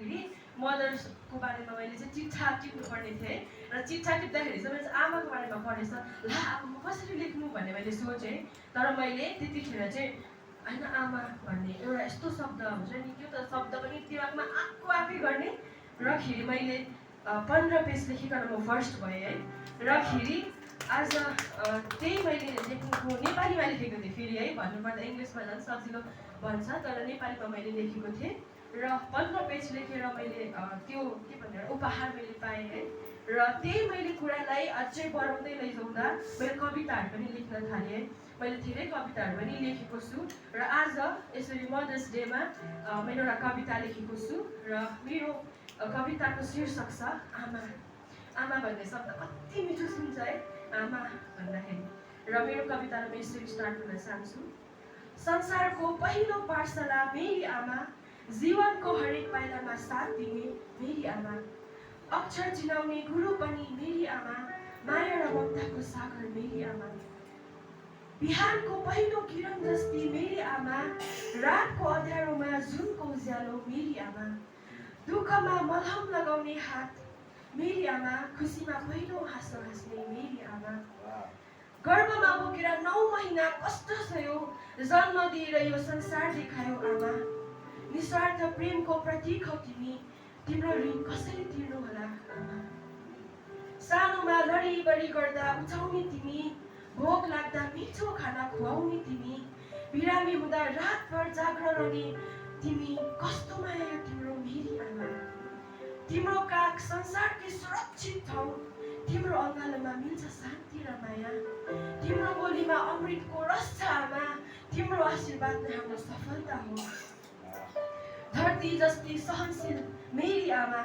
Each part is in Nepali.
गर्दाखेरि मदर्सको बारेमा मैले चाहिँ चिट्ठा टिप्नुपर्ने थिएँ र चिट्ठा टिप्दाखेरि चाहिँ मैले आमाको बारेमा पढेछ ला अब म कसरी लेख्नु भन्ने मैले सोचेँ तर मैले त्यतिखेर चाहिँ होइन आमा भन्ने एउटा यस्तो शब्द हुन्छ नि त्यो त शब्द पनि दिमागमा आफै गर्ने र खेरि मैले 15 पेज लेखिकन म फर्स्ट भएँ है र खेरि आज त्यही मैले लेख्नुको नेपालीमा लेखेको थिएँ फेरि है भन्नुपर्दा इङ्ग्लिसमा झन् सजिलो भन्छ तर नेपालीमा मैले लेखेको थिएँ र 15 पेज लेखेर मैले त्यो के भनेर उपहार मैले पाएँ है र त्यही मैले कुरालाई अझै बढाउँदै लैजाउँदा मैले कविताहरू पनि लेख्न थालेँ मैले धेरै कविताहरू पनि लेखेको छु र आज यसरी मदर्स डेमा मैले एउटा कविता लेखेको छु र मेरो कविताको शीर्षक छ आमा आमा भन्ने शब्द कति मिठो सुन्छ है आमा भन्दाखेरि र मेरो कवितालाई म यसरी स्टार्ट गर्न चाहन्छु संसारको पहिलो पाठशाला मेरी आमा जीवनको हरेक पाइलामा साथ दिने मेरी आमा अक्षर चिनाउने गुरु पनि मेरी आमा माया र ममताको सागर मेरी आमा बिहानको पहिलो किरण जस्ती मेरी आमा रातको अँध्यारोमा जुनको उज्यालो मेरी आमा दुःखमा मलहम लगाउने हात मेरी आमा खुसीमा पहिलो हाँसो हाँस्ने मेरी आमा गर्भमा बोकेर 9 महिना कष्ट सह्यो जन्म दिएर यो संसार देखायो आमा निस्वार्थ प्रेमको प्रतीक हौ तिमी तिम्रो ऋण कसरी तिर्नु होला आमा सानोमा लडी बढी गर्दा उठाउने तिमी भोक लाग्दा मिठो खाना खुवाउने तिमी बिरामी हुँदा रातभर जाग्न रहने तिमी कस्तो माया तिम्रो मेरी आमा तिम्रो काख संसारकै सुरक्षित ठाउँ तिम्रो अँगालोमा मिल्छ शान्ति र माया तिम्रो बोलीमा अमृतको रस छ आमा तिम्रो आशीर्वाद नै हाम्रो सफलता हो धरती जस्ती सहनशील मेरी आमा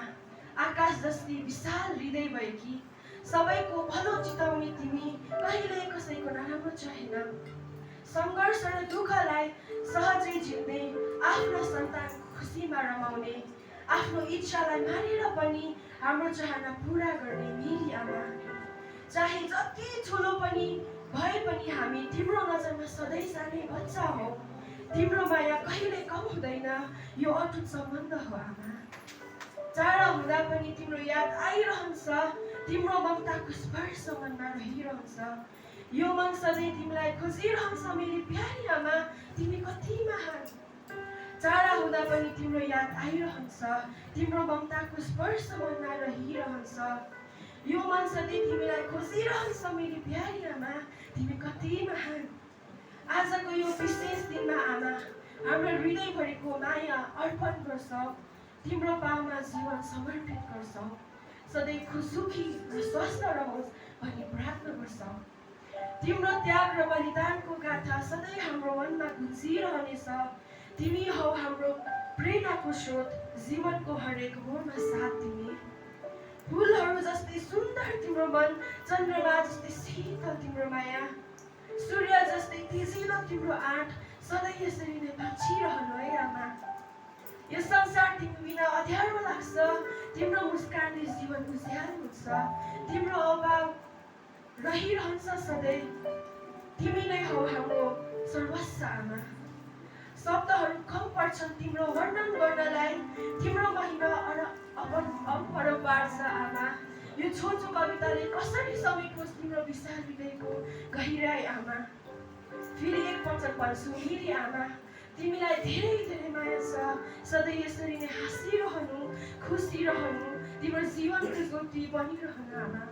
आकाश जस्ती विशाल हृदय भएकी सबैको भलो चिताउने तिमी कहिल्यै कसैको नराम्रो चाहेन सङ्घर्ष र दुःखलाई सहजै जित्ने आफ्नो सन्तान खुसीमा रमाउने आफ्नो इच्छालाई मानेर पनि हाम्रो चाहना पुरा गर्ने मेरी आमा चाहे जति ठुलो पनि भए पनि हामी तिम्रो नजरमा सधैँ सानै बच्चा हौ तिम्रो माया कहिल्यै कम हुँदैन यो अटुट सम्बन्ध हो आमा टाढा हुँदा पनि तिम्रो याद आइरहन्छ तिम्रो ममताको स्पर्श मनमा रहिरहन्छ यो मन सधैँ तिमीलाई खोजिरहन्छ मेरी प्यारी आमा तिमी कति महान टाढा हुँदा पनि तिम्रो याद आइरहन्छ तिम्रो ममताको स्पर्श मनमा रहिरहन्छ यो मन सधैँ तिमीलाई खोजिरहन्छ मेरी प्यारी आमा तिमी कति महान आजको यो विशेष दिनमा आमा हाम्रो हृदयभरिको माया अर्पण गर्छौँ तिम्रो पाउमा जीवन समर्पित गर्छौँ सधैँ खुसुखी र स्वस्थ रहोस् भनी प्रार्थना गर्छौँ तिम्रो त्याग र बलिदानको गाथा सधैँ हाम्रो मनमा गुन्जिरहनेछ तिमी हौ हाम्रो प्रेरणाको स्रोत जीवनको हरेक मोडमा साथ दिने फुलहरू जस्तै सुन्दर तिम्रो मन चन्द्रमा जस्तै शीतल तिम्रो माया सूर्य जस्तै तेजिलो तिम्रो आँट सधैँ यसरी नै बाँचिरहनु है आमा यो संसार तिमी बिना अँध्यारो लाग्छ तिम्रो मुस्कानले जीवन उज्यालो हुन्छ तिम्रो अभाव रहिरहन्छ सधैँ तिमी नै हौ हाम्रो सर्वस्व आमा शब्दहरू कम पर्छन् तिम्रो वर्णन गर्नलाई तिम्रो महिमा अपरम्पार छ आमा यो छोटो कविताले कसरी समेटोस् तिम्रो विशाल हृदयको गहिराई आमा फेरि एकपटक भन्छु मेरी आमा तिमीलाई धेरै धेरै माया छ सधैँ यसरी नै हाँसिरहनु खुसी रहनु तिम्रो जीवनको ज्योति बनिरहनु आमा